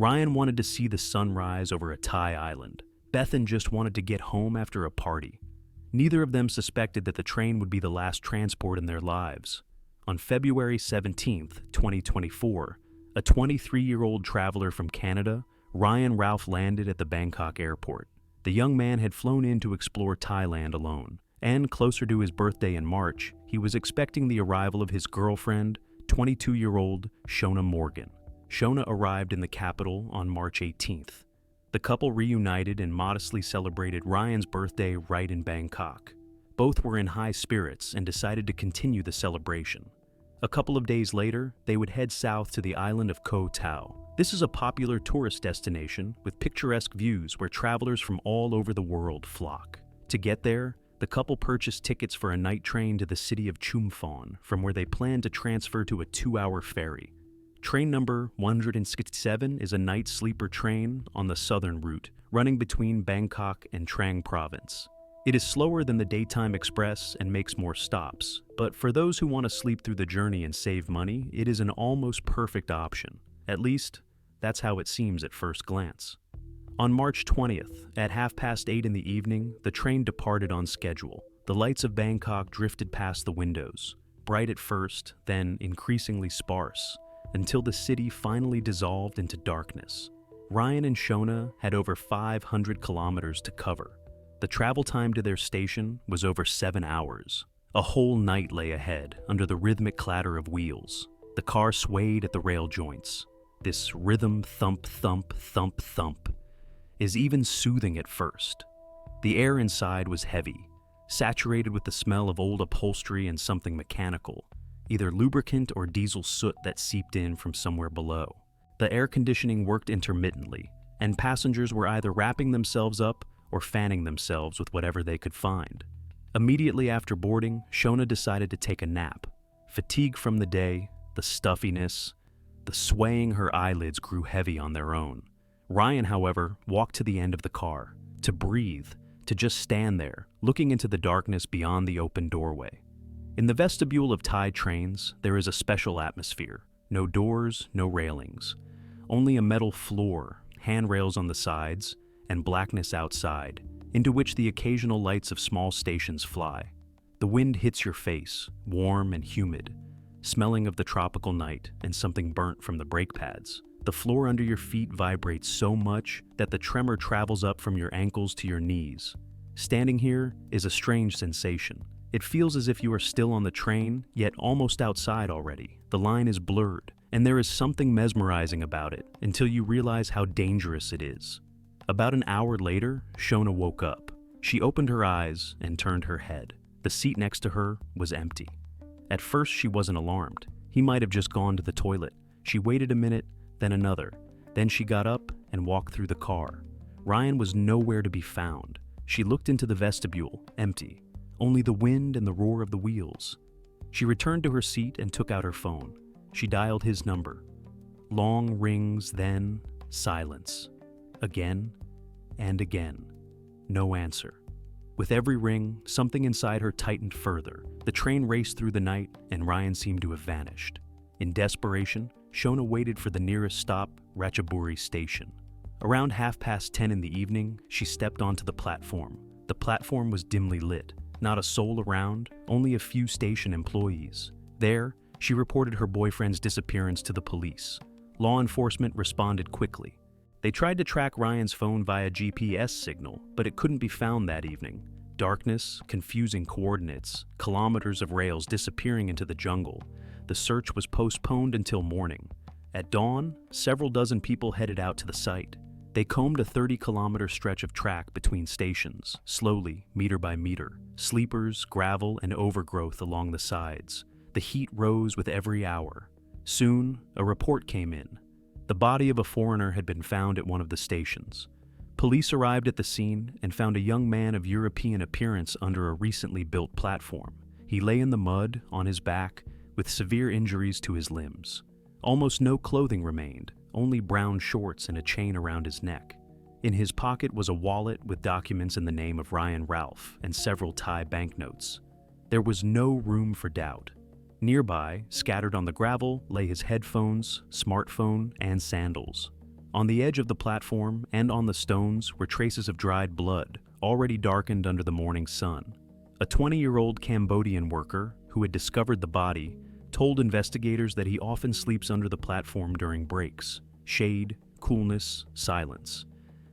Ryan wanted to see the sunrise over a Thai island. Bethan just wanted to get home after a party. Neither of them suspected that the train would be the last transport in their lives. On February 17th, 2024, a 23-year-old traveler from Canada, Ryan Ralph, landed at the Bangkok airport. The young man had flown in to explore Thailand alone, and closer to his birthday in March, he was expecting the arrival of his girlfriend, 22-year-old Shona Morgan. Shona arrived in the capital on March 18th. The couple reunited and modestly celebrated Ryan's birthday right in Bangkok. Both were in high spirits and decided to continue the celebration. A couple of days later, they would head south to the island of Koh Tao. This is a popular tourist destination with picturesque views where travelers from all over the world flock. To get there, the couple purchased tickets for a night train to the city of Chumphon, from where they planned to transfer to a 2-hour ferry. Train number 167 is a night sleeper train on the southern route, running between Bangkok and Trang province. It is slower than the daytime express and makes more stops, but for those who want to sleep through the journey and save money, it is an almost perfect option. At least, that's how it seems at first glance. On March 20th, at 8:30 in the evening, the train departed on schedule. The lights of Bangkok drifted past the windows, bright at first, then increasingly sparse, until the city finally dissolved into darkness. Ryan and Shona had over 500 kilometers to cover. The travel time to their station was over 7 hours. A whole night lay ahead under the rhythmic clatter of wheels. The car swayed at the rail joints. This rhythm thump, thump, thump, thump is even soothing at first. The air inside was heavy, saturated with the smell of old upholstery and something mechanical, either lubricant or diesel soot that seeped in from somewhere below. The air conditioning worked intermittently, and passengers were either wrapping themselves up or fanning themselves with whatever they could find. Immediately after boarding, Shona decided to take a nap. Fatigue from the day, the stuffiness, the swaying her eyelids grew heavy on their own. Ryan, however, walked to the end of the car, to breathe, to just stand there, looking into the darkness beyond the open doorway. In the vestibule of Thai trains, there is a special atmosphere. No doors, no railings. Only a metal floor, handrails on the sides, and blackness outside, into which the occasional lights of small stations fly. The wind hits your face, warm and humid, smelling of the tropical night and something burnt from the brake pads. The floor under your feet vibrates so much that the tremor travels up from your ankles to your knees. Standing here is a strange sensation. It feels as if you are still on the train, yet almost outside already. The line is blurred, and there is something mesmerizing about it until you realize how dangerous it is. About an hour later, Shona woke up. She opened her eyes and turned her head. The seat next to her was empty. At first, she wasn't alarmed. He might have just gone to the toilet. She waited a minute, then another. Then she got up and walked through the car. Ryan was nowhere to be found. She looked into the vestibule, empty. Only the wind and the roar of the wheels. She returned to her seat and took out her phone. She dialed his number. Long rings, then silence. Again and again. No answer. With every ring, something inside her tightened further. The train raced through the night, and Ryan seemed to have vanished. In desperation, Shona waited for the nearest stop, Ratchaburi station. Around 10:30 in the evening, she stepped onto the platform. The platform was dimly lit. Not a soul around, only a few station employees. There, she reported her boyfriend's disappearance to the police. Law enforcement responded quickly. They tried to track Ryan's phone via GPS signal, but it couldn't be found that evening. Darkness, confusing coordinates, kilometers of rails disappearing into the jungle. The search was postponed until morning. At dawn, several dozen people headed out to the site. They combed a 30-kilometer stretch of track between stations, slowly, meter by meter. Sleepers, gravel, and overgrowth along the sides. The heat rose with every hour. Soon, a report came in. The body of a foreigner had been found at one of the stations. Police arrived at the scene and found a young man of European appearance under a recently built platform. He lay in the mud, on his back, with severe injuries to his limbs. Almost no clothing remained, only brown shorts and a chain around his neck. In his pocket was a wallet with documents in the name of Ryan Ralph and several Thai banknotes. There was no room for doubt. Nearby, scattered on the gravel, lay his headphones, smartphone, and sandals. On the edge of the platform and on the stones were traces of dried blood, already darkened under the morning sun. A 20-year-old Cambodian worker, who had discovered the body, told investigators that he often sleeps under the platform during breaks. Shade, coolness, silence.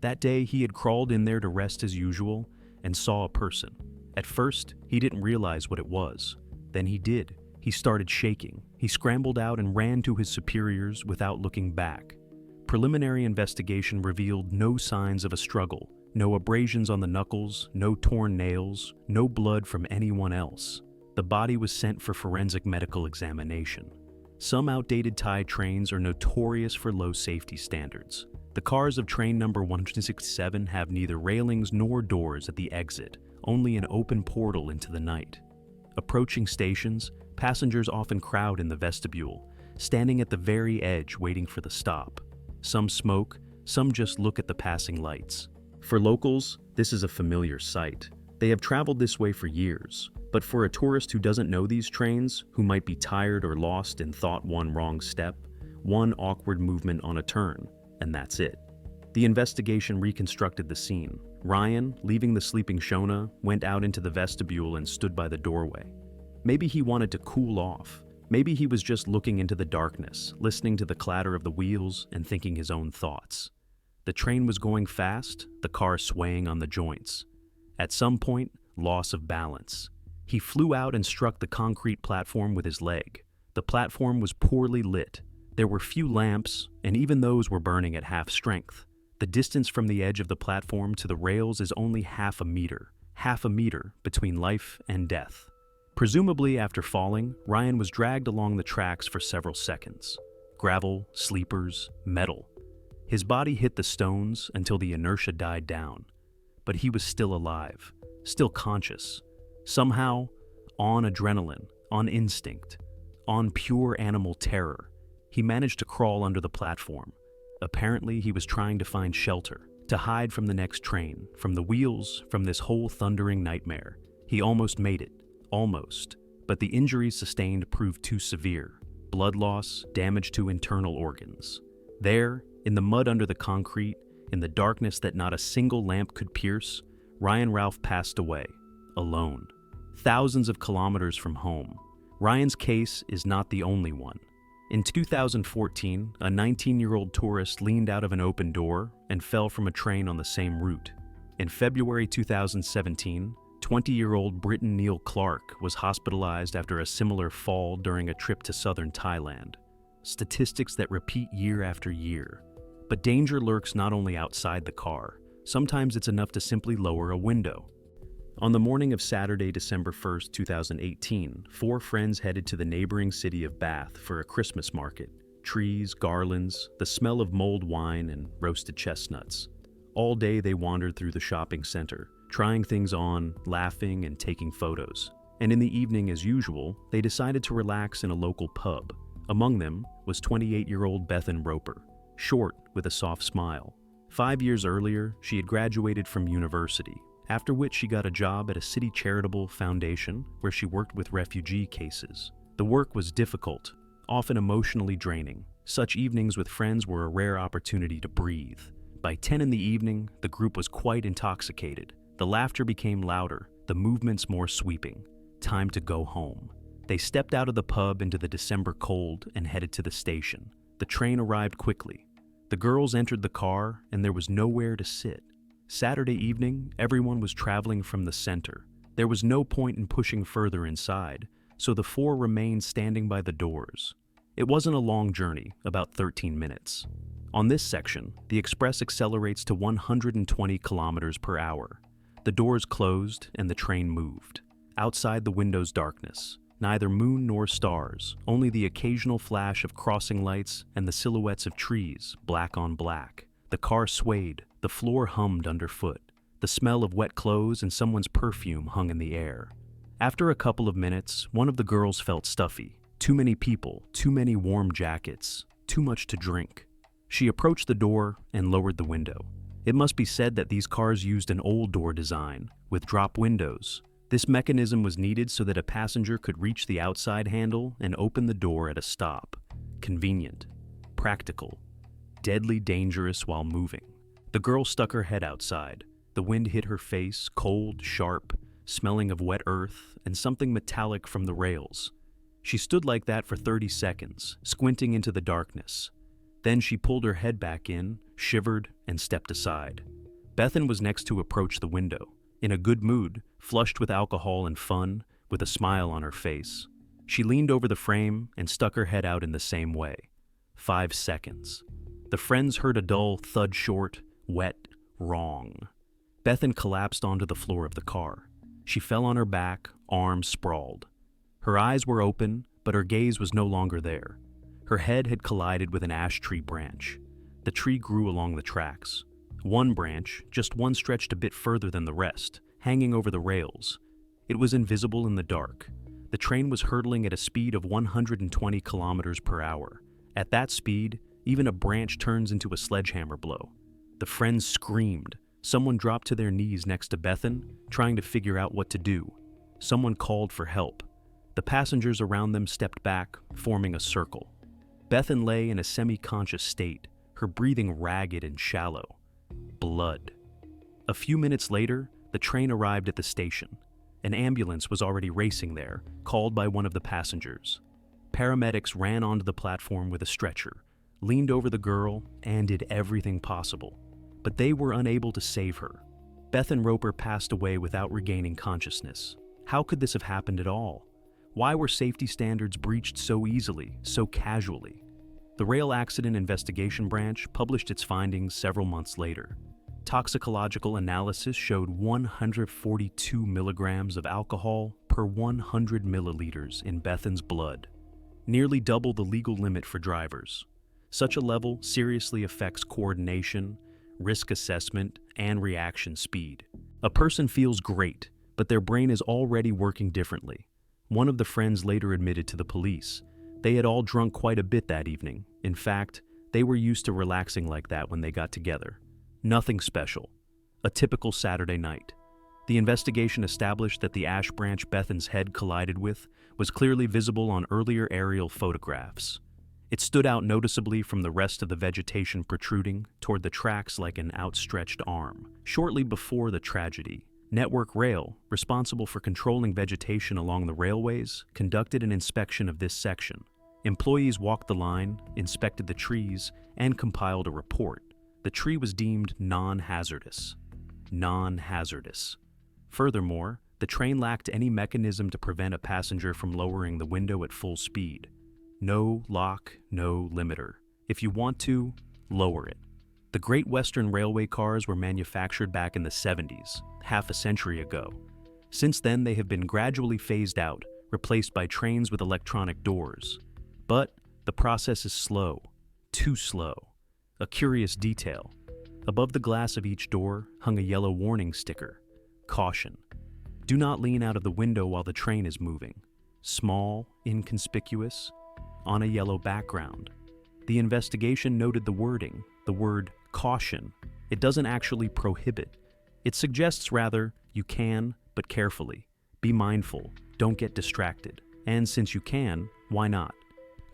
That day, he had crawled in there to rest as usual and saw a person. At first, he didn't realize what it was. Then he did. He started shaking. He scrambled out and ran to his superiors without looking back. Preliminary investigation revealed no signs of a struggle, no abrasions on the knuckles, no torn nails, no blood from anyone else. The body was sent for forensic medical examination. Some outdated Thai trains are notorious for low safety standards. The cars of train number 167 have neither railings nor doors at the exit, only an open portal into the night. Approaching stations, passengers often crowd in the vestibule, standing at the very edge waiting for the stop. Some smoke, some just look at the passing lights. For locals, this is a familiar sight. They have traveled this way for years, but for a tourist who doesn't know these trains, who might be tired or lost and thought one wrong step, one awkward movement on a turn, and that's it. The investigation reconstructed the scene. Ryan, leaving the sleeping Shona, went out into the vestibule and stood by the doorway. Maybe he wanted to cool off. Maybe he was just looking into the darkness, listening to the clatter of the wheels and thinking his own thoughts. The train was going fast, the car swaying on the joints. At some point, loss of balance. He flew out and struck the concrete platform with his leg. The platform was poorly lit. There were few lamps, and even those were burning at half strength. The distance from the edge of the platform to the rails is only half a meter between life and death. Presumably after falling, Ryan was dragged along the tracks for several seconds. Gravel, sleepers, metal. His body hit the stones until the inertia died down. But he was still alive, still conscious. Somehow, on adrenaline, on instinct, on pure animal terror, he managed to crawl under the platform. Apparently, he was trying to find shelter, to hide from the next train, from the wheels, from this whole thundering nightmare. He almost made it. Almost. But the injuries sustained proved too severe. Blood loss, damage to internal organs. There, in the mud under the concrete, in the darkness that not a single lamp could pierce, Ryan Ralph passed away, alone. Thousands of kilometers from home. Ryan's case is not the only one. In 2014, a 19-year-old tourist leaned out of an open door and fell from a train on the same route. In February 2017, 20-year-old Britton Neil Clark was hospitalized after a similar fall during a trip to southern Thailand. Statistics that repeat year after year. But danger lurks not only outside the car. Sometimes it's enough to simply lower a window. On the morning of Saturday, December 1st, 2018, 4 friends headed to the neighboring city of Bath for a Christmas market. Trees, garlands, the smell of mulled wine, and roasted chestnuts. All day they wandered through the shopping center, trying things on, laughing, and taking photos. And in the evening, as usual, they decided to relax in a local pub. Among them was 28-year-old Bethan Roper, short with a soft smile. 5 years earlier, she had graduated from university, after which she got a job at a city charitable foundation where she worked with refugee cases. The work was difficult, often emotionally draining. Such evenings with friends were a rare opportunity to breathe. By 10 in the evening, the group was quite intoxicated. The laughter became louder, the movements more sweeping. Time to go home. They stepped out of the pub into the December cold and headed to the station. The train arrived quickly. The girls entered the car, and there was nowhere to sit. Saturday evening, everyone was traveling from the center. There was no point in pushing further inside, so the 4 remained standing by the doors. It wasn't a long journey, about 13 minutes. On this section, the express accelerates to 120 kilometers per hour. The doors closed and the train moved. Outside the window's darkness, neither moon nor stars, only the occasional flash of crossing lights and the silhouettes of trees, black on black. The car swayed, the floor hummed underfoot. The smell of wet clothes and someone's perfume hung in the air. After a couple of minutes, one of the girls felt stuffy. Too many people, too many warm jackets, too much to drink. She approached the door and lowered the window. It must be said that these cars used an old door design, with drop windows. This mechanism was needed so that a passenger could reach the outside handle and open the door at a stop. Convenient. Practical. deadly dangerous while moving. The girl stuck her head outside. The wind hit her face, cold, sharp, smelling of wet earth and something metallic from the rails. She stood like that for 30 seconds, squinting into the darkness. Then she pulled her head back in, shivered, and stepped aside. Bethan was next to approach the window, in a good mood, flushed with alcohol and fun, with a smile on her face. She leaned over the frame and stuck her head out in the same way. 5 seconds. The friends heard a dull thud short, wet, wrong. Bethan collapsed onto the floor of the car. She fell on her back, arms sprawled. Her eyes were open, but her gaze was no longer there. Her head had collided with an ash tree branch. The tree grew along the tracks. One branch, just one, stretched a bit further than the rest, hanging over the rails. It was invisible in the dark. The train was hurtling at a speed of 120 kilometers per hour. At that speed, even a branch turns into a sledgehammer blow. The friends screamed. Someone dropped to their knees next to Bethan, trying to figure out what to do. Someone called for help. The passengers around them stepped back, forming a circle. Bethan lay in a semi-conscious state, her breathing ragged and shallow. Blood. A few minutes later, the train arrived at the station. An ambulance was already racing there, called by one of the passengers. Paramedics ran onto the platform with a stretcher, leaned over the girl, and did everything possible. But they were unable to save her. Bethan Roper passed away without regaining consciousness. How could this have happened at all? Why were safety standards breached so easily, so casually? The Rail Accident Investigation Branch published its findings several months later. Toxicological analysis showed 142 milligrams of alcohol per 100 milliliters in Bethan's blood, nearly double the legal limit for drivers. Such a level seriously affects coordination, risk assessment, and reaction speed. A person feels great, but their brain is already working differently. One of the friends later admitted to the police. They had all drunk quite a bit that evening. In fact, they were used to relaxing like that when they got together. Nothing special. A typical Saturday night. The investigation established that the ash branch Bethan's head collided with was clearly visible on earlier aerial photographs. It stood out noticeably from the rest of the vegetation protruding toward the tracks like an outstretched arm. Shortly before the tragedy, Network Rail, responsible for controlling vegetation along the railways, conducted an inspection of this section. Employees walked the line, inspected the trees, and compiled a report. The tree was deemed non-hazardous. Non-hazardous. Furthermore, the train lacked any mechanism to prevent a passenger from lowering the window at full speed. No lock, no limiter. If you want to, lower it. The Great Western Railway cars were manufactured back in the 70s, half a century ago. Since then, they have been gradually phased out, replaced by trains with electronic doors. But the process is slow, too slow. A curious detail. Above the glass of each door hung a yellow warning sticker. Caution. Do not lean out of the window while the train is moving. Small, inconspicuous, on a yellow background. The investigation noted the wording, the word caution. It doesn't actually prohibit. It suggests rather, you can, but carefully. Be mindful, don't get distracted. And since you can, why not?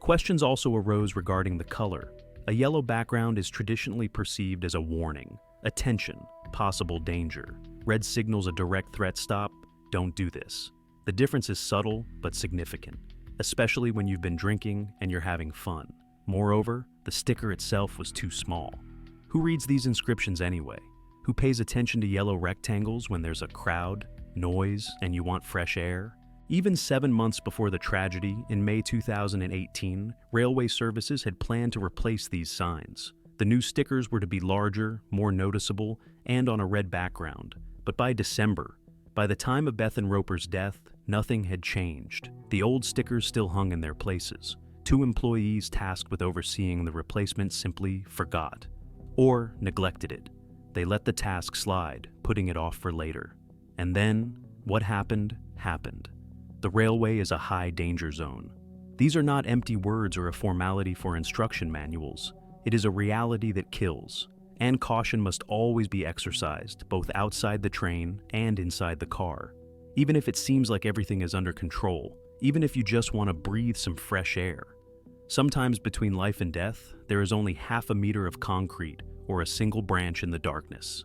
Questions also arose regarding the color. A yellow background is traditionally perceived as a warning, attention, possible danger. Red signals a direct threat. Stop, don't do this. The difference is subtle but significant, especially when you've been drinking and you're having fun. Moreover, the sticker itself was too small. Who reads these inscriptions anyway? Who pays attention to yellow rectangles when there's a crowd, noise, and you want fresh air? Even 7 months before the tragedy, in May 2018, railway services had planned to replace these signs. The new stickers were to be larger, more noticeable, and on a red background. But by December, by the time of Bethan Roper's death, nothing had changed. The old stickers still hung in their places. 2 employees tasked with overseeing the replacement simply forgot, or neglected it. They let the task slide, putting it off for later. And then, what happened, happened. The railway is a high danger zone. These are not empty words or a formality for instruction manuals. It is a reality that kills, and caution must always be exercised, both outside the train and inside the car. Even if it seems like everything is under control, even if you just want to breathe some fresh air. Sometimes between life and death, there is only half a meter of concrete or a single branch in the darkness.